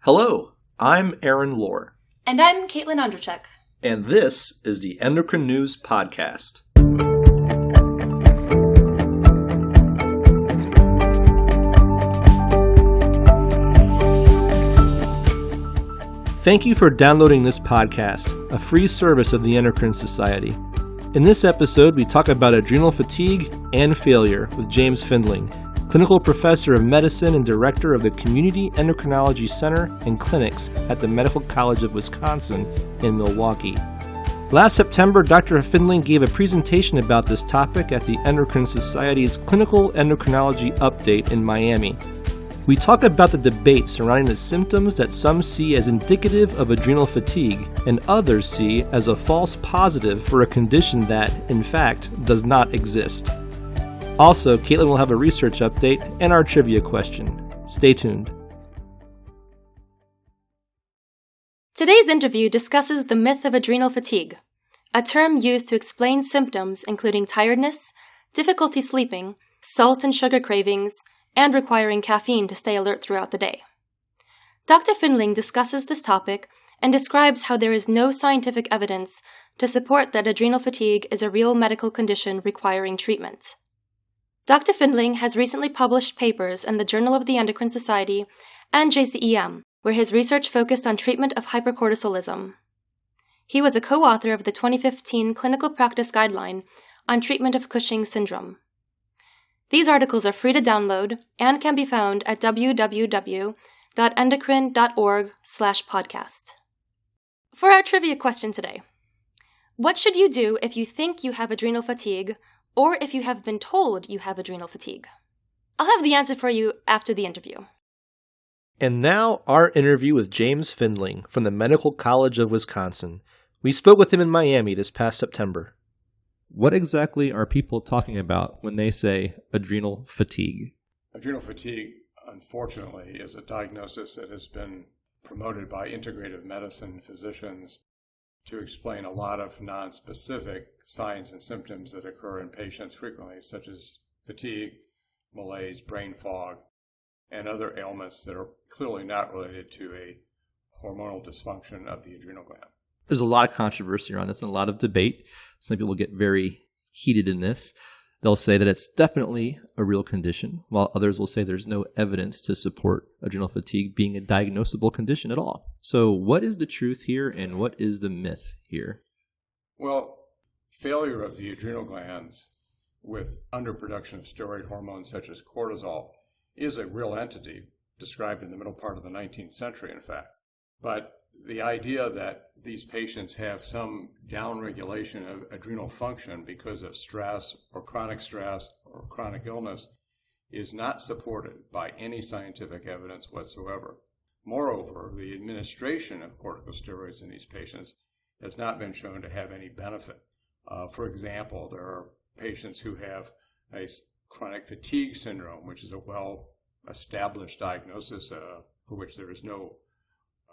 Hello, I'm Aaron Lohr. And I'm Caitlin Ondrachek. And this is the Endocrine News Podcast. Thank you for downloading this podcast, a free service of the Endocrine Society. In this episode, we talk about adrenal fatigue and failure with James Findling, clinical professor of medicine and director of the Community Endocrinology Center and Clinics at the Medical College of Wisconsin in Milwaukee. Last September, Dr. Findling gave a presentation about this topic at the Endocrine Society's Clinical Endocrinology Update in Miami. We talk about the debate surrounding the symptoms that some see as indicative of adrenal fatigue and others see as a false positive for a condition that, in fact, does not exist. Also, Caitlin will have a research update and our trivia question. Stay tuned. Today's interview discusses the myth of adrenal fatigue, a term used to explain symptoms including tiredness, difficulty sleeping, salt and sugar cravings, and requiring caffeine to stay alert throughout the day. Dr. Findling discusses this topic and describes how there is no scientific evidence to support that adrenal fatigue is a real medical condition requiring treatment. Dr. Findling has recently published papers in the Journal of the Endocrine Society and JCEM, where his research focused on treatment of hypercortisolism. He was a co-author of the 2015 Clinical Practice Guideline on treatment of Cushing's syndrome. These articles are free to download and can be found at www.endocrine.org/podcast. For our trivia question today, what should you do if you think you have adrenal fatigue or if you have been told you have adrenal fatigue? I'll have the answer for you after the interview. And now, our interview with James Findling from the Medical College of Wisconsin. We spoke with him in Miami this past September. What exactly are people talking about when they say adrenal fatigue? Adrenal fatigue, unfortunately, is a diagnosis that has been promoted by integrative medicine physicians to explain a lot of nonspecific signs and symptoms that occur in patients frequently, such as fatigue, malaise, brain fog, and other ailments that are clearly not related to a hormonal dysfunction of the adrenal gland. There's a lot of controversy around this and a lot of debate. Some people get very heated in this. They'll say that it's definitely a real condition, while others will say there's no evidence to support adrenal fatigue being a diagnosable condition at all. So what is the truth here and what is the myth here? Well, failure of the adrenal glands with underproduction of steroid hormones such as cortisol is a real entity described in the middle part of the 19th century, in fact. But the idea that these patients have some downregulation of adrenal function because of stress or chronic illness is not supported by any scientific evidence whatsoever. Moreover, the administration of corticosteroids in these patients has not been shown to have any benefit. For example, there are patients who have a chronic fatigue syndrome, which is a well-established diagnosis for which there is no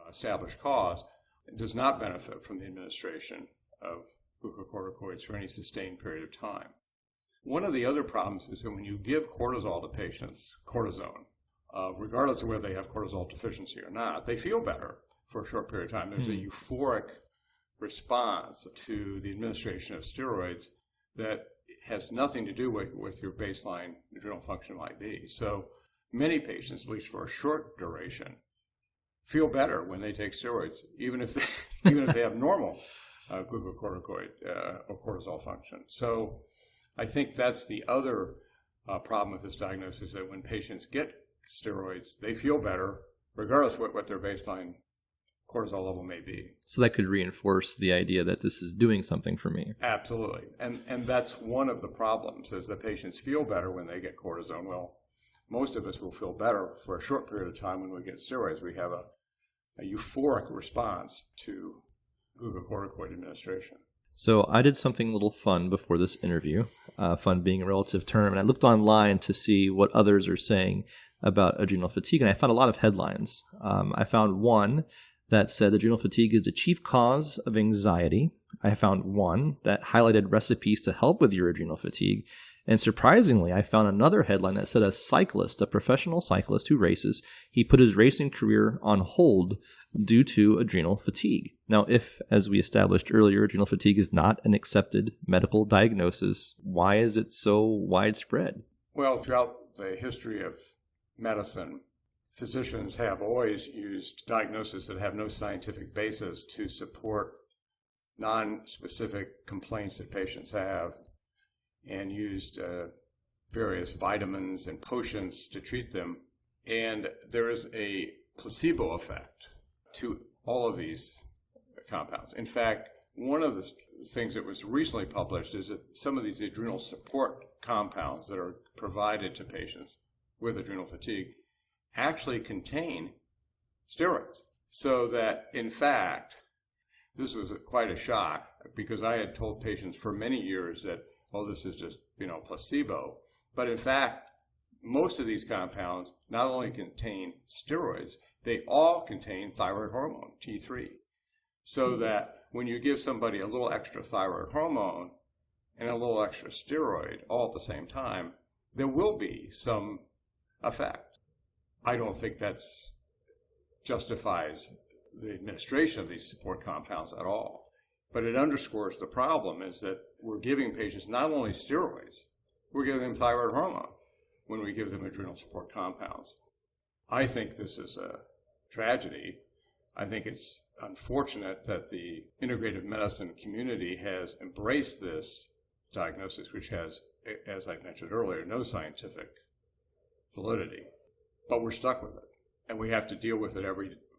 established cause. It does not benefit from the administration of glucocorticoids for any sustained period of time. One of the other problems is that when you give cortisol to patients, cortisone, regardless of whether they have cortisol deficiency or not, they feel better for a short period of time. There's a euphoric response to the administration of steroids that has nothing to do with what your baseline adrenal function might be. So many patients, at least for a short duration, feel better when they take steroids, even if they have normal glucocorticoid or cortisol function. So I think that's the other problem with this diagnosis, that when patients get steroids, they feel better regardless of what their baseline cortisol level may be. So that could reinforce the idea that this is doing something for me. Absolutely. And that's one of the problems, is that patients feel better when they get cortisone. Well, most of us will feel better for a short period of time when we get steroids. We have a euphoric response to glucocorticoid administration. So I did something a little fun before this interview, fun being a relative term, and I looked online to see what others are saying about adrenal fatigue, and I found a lot of headlines. I found one that said adrenal fatigue is the chief cause of anxiety. I found one that highlighted recipes to help with your adrenal fatigue, And surprisingly, I found another headline that said a professional cyclist who races, he put his racing career on hold due to adrenal fatigue. Now, if, as we established earlier, adrenal fatigue is not an accepted medical diagnosis, why is it so widespread? Well, throughout the history of medicine, physicians have always used diagnoses that have no scientific basis to support non-specific complaints that patients have, and used various vitamins and potions to treat them. And there is a placebo effect to all of these compounds. In fact, one of the things that was recently published is that some of these adrenal support compounds that are provided to patients with adrenal fatigue actually contain steroids. So that, in fact, this was quite a shock, because I had told patients for many years that, oh, this is just, placebo. But in fact, most of these compounds not only contain steroids, they all contain thyroid hormone, T3. So that when you give somebody a little extra thyroid hormone and a little extra steroid all at the same time, there will be some effect. I don't think that justifies the administration of these support compounds at all. But it underscores the problem is that we're giving patients not only steroids, we're giving them thyroid hormone when we give them adrenal support compounds. I think this is a tragedy. I think it's unfortunate that the integrative medicine community has embraced this diagnosis, which has, as I mentioned earlier, no scientific validity. But we're stuck with it, and we have to deal with it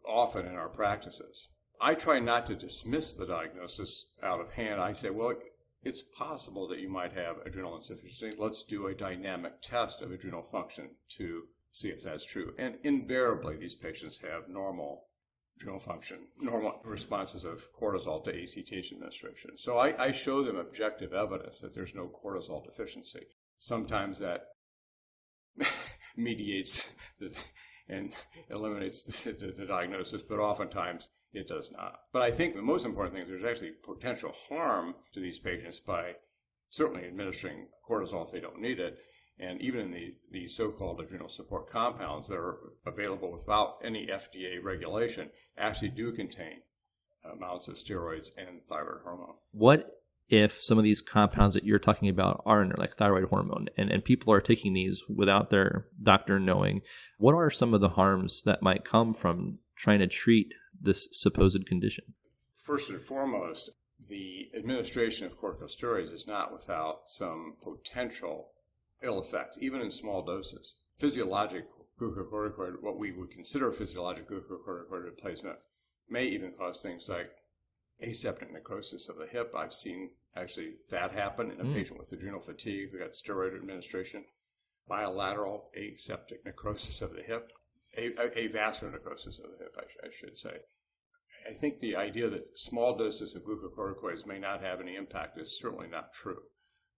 often in our practices. I try not to dismiss the diagnosis out of hand. I say, well, it's possible that you might have adrenal insufficiency. Let's do a dynamic test of adrenal function to see if that's true. And invariably, these patients have normal adrenal function, normal responses of cortisol to ACTH administration. So I show them objective evidence that there's no cortisol deficiency. Sometimes that mediates and eliminates the diagnosis, but oftentimes it does not. But I think the most important thing is there's actually potential harm to these patients by certainly administering cortisol if they don't need it. And even in the so-called adrenal support compounds that are available without any FDA regulation actually do contain amounts of steroids and thyroid hormone. What if some of these compounds that you're talking about are in there, like thyroid hormone, and people are taking these without their doctor knowing? What are some of the harms that might come from trying to treat this supposed condition? First and foremost, the administration of corticosteroids is not without some potential ill effects, even in small doses. Physiologic glucocorticoid, what we would consider physiologic glucocorticoid replacement, may even cause things like aseptic necrosis of the hip. I've seen actually that happen in a patient with adrenal fatigue who got steroid administration. Bilateral aseptic necrosis of the hip, avascular necrosis of the hip, I should say. I think the idea that small doses of glucocorticoids may not have any impact is certainly not true.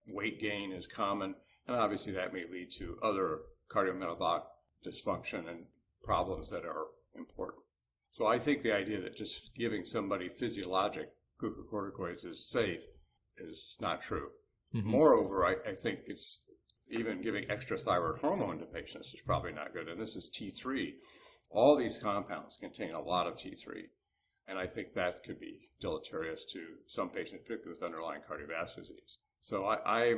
Weight gain is common, and obviously that may lead to other cardiometabolic dysfunction and problems that are important. So I think the idea that just giving somebody physiologic glucocorticoids is safe is not true. Mm-hmm. Moreover, I think it's even giving extra thyroid hormone to patients is probably not good. And this is T3. All these compounds contain a lot of T3. And I think that could be deleterious to some patients, particularly with underlying cardiovascular disease. So I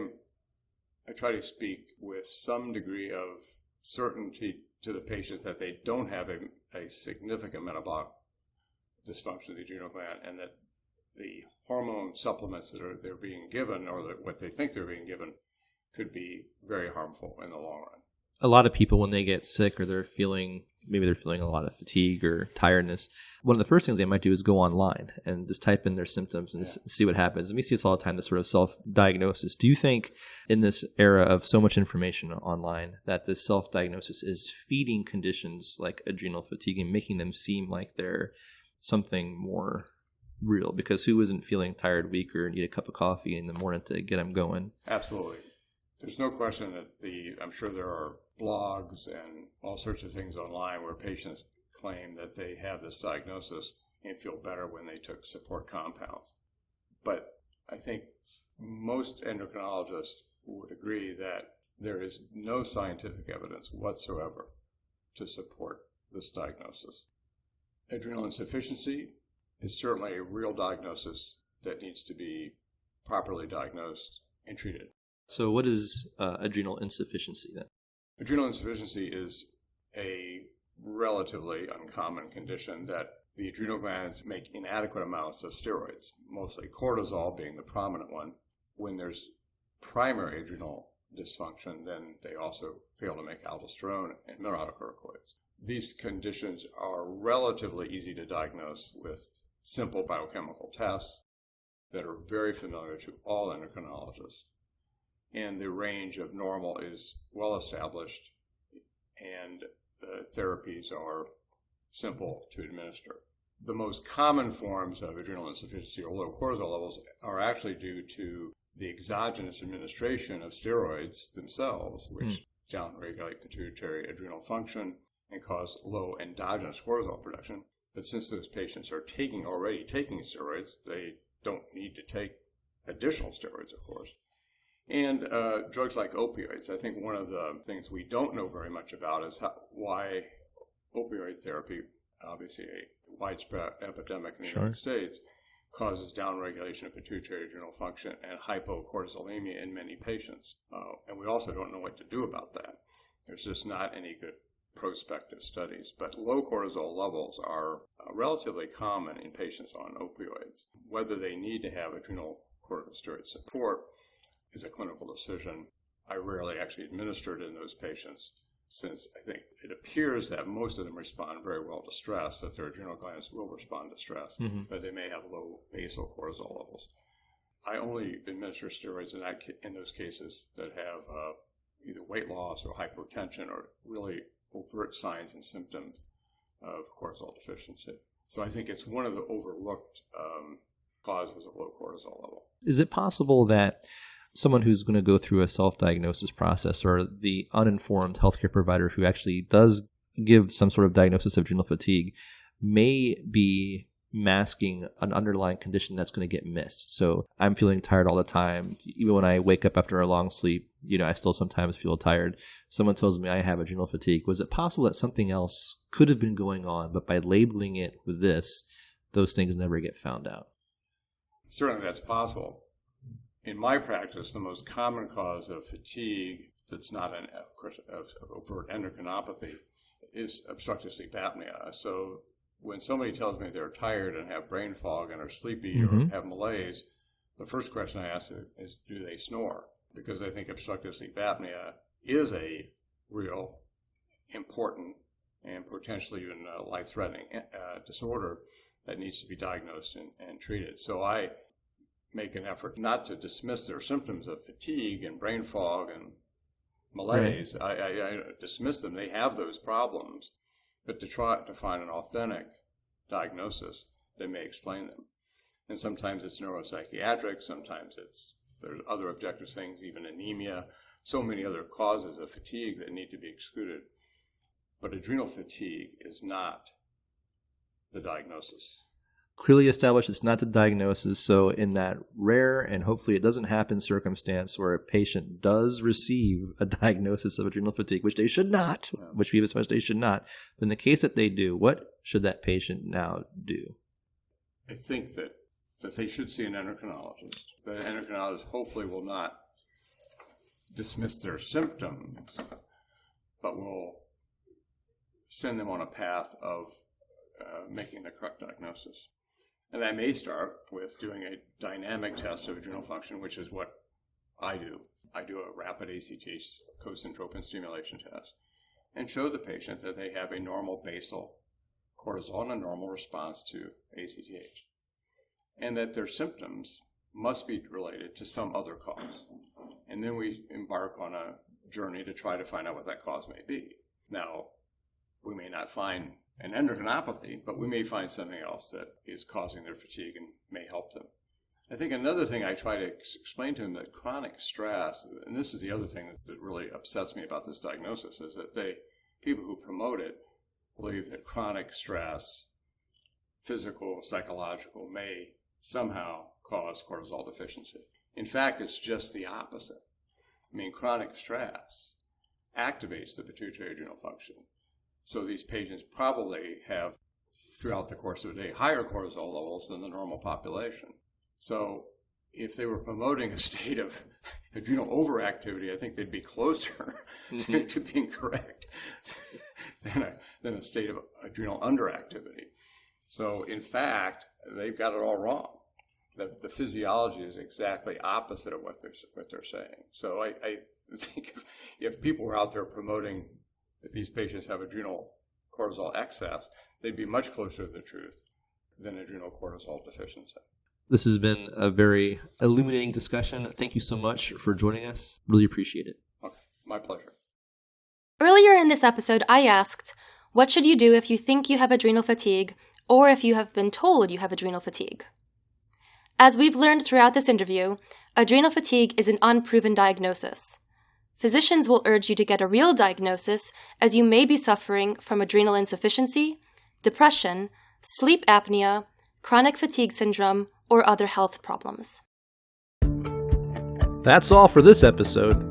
try to speak with some degree of certainty to the patient that they don't have a significant metabolic dysfunction of the adrenal gland, and that the hormone supplements that they're being given, or what they think they're being given, could be very harmful in the long run. A lot of people, when they get sick or maybe they're feeling a lot of fatigue or tiredness, one of the first things they might do is go online and just type in their symptoms and see what happens. And we see this all the time, this sort of self-diagnosis. Do you think in this era of so much information online that this self-diagnosis is feeding conditions like adrenal fatigue and making them seem like they're something more real? Because who isn't feeling tired, weak, or need a cup of coffee in the morning to get them going? Absolutely. There's no question that I'm sure there are blogs and all sorts of things online where patients claim that they have this diagnosis and feel better when they took support compounds. But I think most endocrinologists would agree that there is no scientific evidence whatsoever to support this diagnosis. Adrenal insufficiency is certainly a real diagnosis that needs to be properly diagnosed and treated. So what is adrenal insufficiency then? Adrenal insufficiency is a relatively uncommon condition that the adrenal glands make inadequate amounts of steroids, mostly cortisol being the prominent one. When there's primary adrenal dysfunction, then they also fail to make aldosterone and mineralocorticoids. These conditions are relatively easy to diagnose with simple biochemical tests that are very familiar to all endocrinologists. And the range of normal is well established, and the therapies are simple to administer. The most common forms of adrenal insufficiency or low cortisol levels are actually due to the exogenous administration of steroids themselves, which downregulate pituitary adrenal function and cause low endogenous cortisol production. But since those patients are already taking steroids, they don't need to take additional steroids, of course. And drugs like opioids. I think one of the things we don't know very much about is why opioid therapy, obviously a widespread epidemic in the United States, causes downregulation of pituitary adrenal function and hypocortisolemia in many patients. And we also don't know what to do about that. There's just not any good prospective studies. But low cortisol levels are relatively common in patients on opioids. Whether they need to have adrenal corticosteroid support is a clinical decision. I rarely actually administer it in those patients, since I think it appears that most of them respond very well to stress, that their adrenal glands will respond to stress, but they may have low basal cortisol levels. I only administer steroids in those cases that have either weight loss or hypotension or really overt signs and symptoms of cortisol deficiency. So I think it's one of the overlooked causes of low cortisol level. Is it possible that someone who's going to go through a self-diagnosis process, or the uninformed healthcare provider who actually does give some sort of diagnosis of adrenal fatigue, may be masking an underlying condition that's going to get missed? So I'm feeling tired all the time. Even when I wake up after a long sleep, I still sometimes feel tired. Someone tells me I have adrenal fatigue. Was it possible that something else could have been going on, but by labeling it with this, those things never get found out? Certainly that's possible. In my practice, the most common cause of fatigue that's not an overt endocrinopathy is obstructive sleep apnea. So when somebody tells me they're tired and have brain fog and are sleepy or have malaise, the first question I ask is, do they snore? Because I think obstructive sleep apnea is a real important and potentially even life-threatening disorder that needs to be diagnosed and treated. So I make an effort not to dismiss their symptoms of fatigue and brain fog and malaise. Right. I dismiss them. They have those problems, but to try to find an authentic diagnosis that may explain them. And sometimes it's neuropsychiatric, sometimes there's other objective things, even anemia, so many other causes of fatigue that need to be excluded. But adrenal fatigue is not the diagnosis. Clearly established it's not the diagnosis. So in that rare, and hopefully it doesn't happen, circumstance where a patient does receive a diagnosis of adrenal fatigue, which they should not, which we've established they should not, but in the case that they do, what should that patient now do? I think that they should see an endocrinologist. The endocrinologist hopefully will not dismiss their symptoms, but will send them on a path of making the correct diagnosis. And that may start with doing a dynamic test of adrenal function, which is what I do. I do a rapid ACTH co-syntropin stimulation test and show the patient that they have a normal basal cortisol and a normal response to ACTH, and that their symptoms must be related to some other cause. And then we embark on a journey to try to find out what that cause may be. Now, we may not find an endocrinopathy, but we may find something else that is causing their fatigue and may help them. I think another thing I try to explain to them, that chronic stress, and this is the other thing that really upsets me about this diagnosis, is that people who promote it believe that chronic stress, physical, psychological, may somehow cause cortisol deficiency. In fact, it's just the opposite. I mean, chronic stress activates the pituitary adrenal function. So these patients probably have, throughout the course of a day, higher cortisol levels than the normal population. So if they were promoting a state of adrenal overactivity, I think they'd be closer to being correct than a state of adrenal underactivity. So in fact, they've got it all wrong. The physiology is exactly opposite of what they're saying. So I think if people were out there promoting that these patients have adrenal cortisol excess, they'd be much closer to the truth than adrenal cortisol deficiency. This has been a very illuminating discussion. Thank you so much for joining us. Really appreciate it. Okay, my pleasure. Earlier in this episode, I asked, what should you do if you think you have adrenal fatigue or if you have been told you have adrenal fatigue? As we've learned throughout this interview, adrenal fatigue is an unproven diagnosis. Physicians will urge you to get a real diagnosis as you may be suffering from adrenal insufficiency, depression, sleep apnea, chronic fatigue syndrome, or other health problems. That's all for this episode.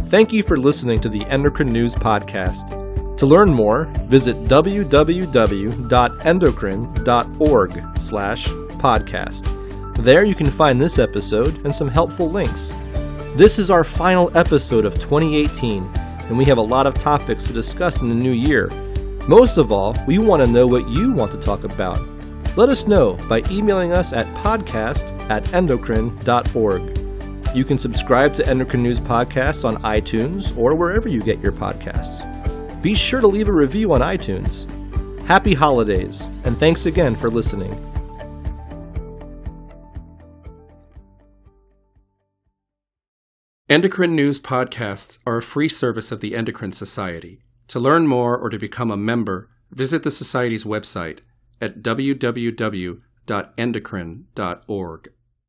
Thank you for listening to the Endocrine News Podcast. To learn more, visit www.endocrine.org/podcast. There you can find this episode and some helpful links. This is our final episode of 2018, and we have a lot of topics to discuss in the new year. Most of all, we want to know what you want to talk about. Let us know by emailing us at podcast@endocrine.org. You can subscribe to Endocrine News Podcasts on iTunes or wherever you get your podcasts. Be sure to leave a review on iTunes. Happy holidays, and thanks again for listening. Endocrine News Podcasts are a free service of the Endocrine Society. To learn more or to become a member, visit the Society's website at www.endocrine.org.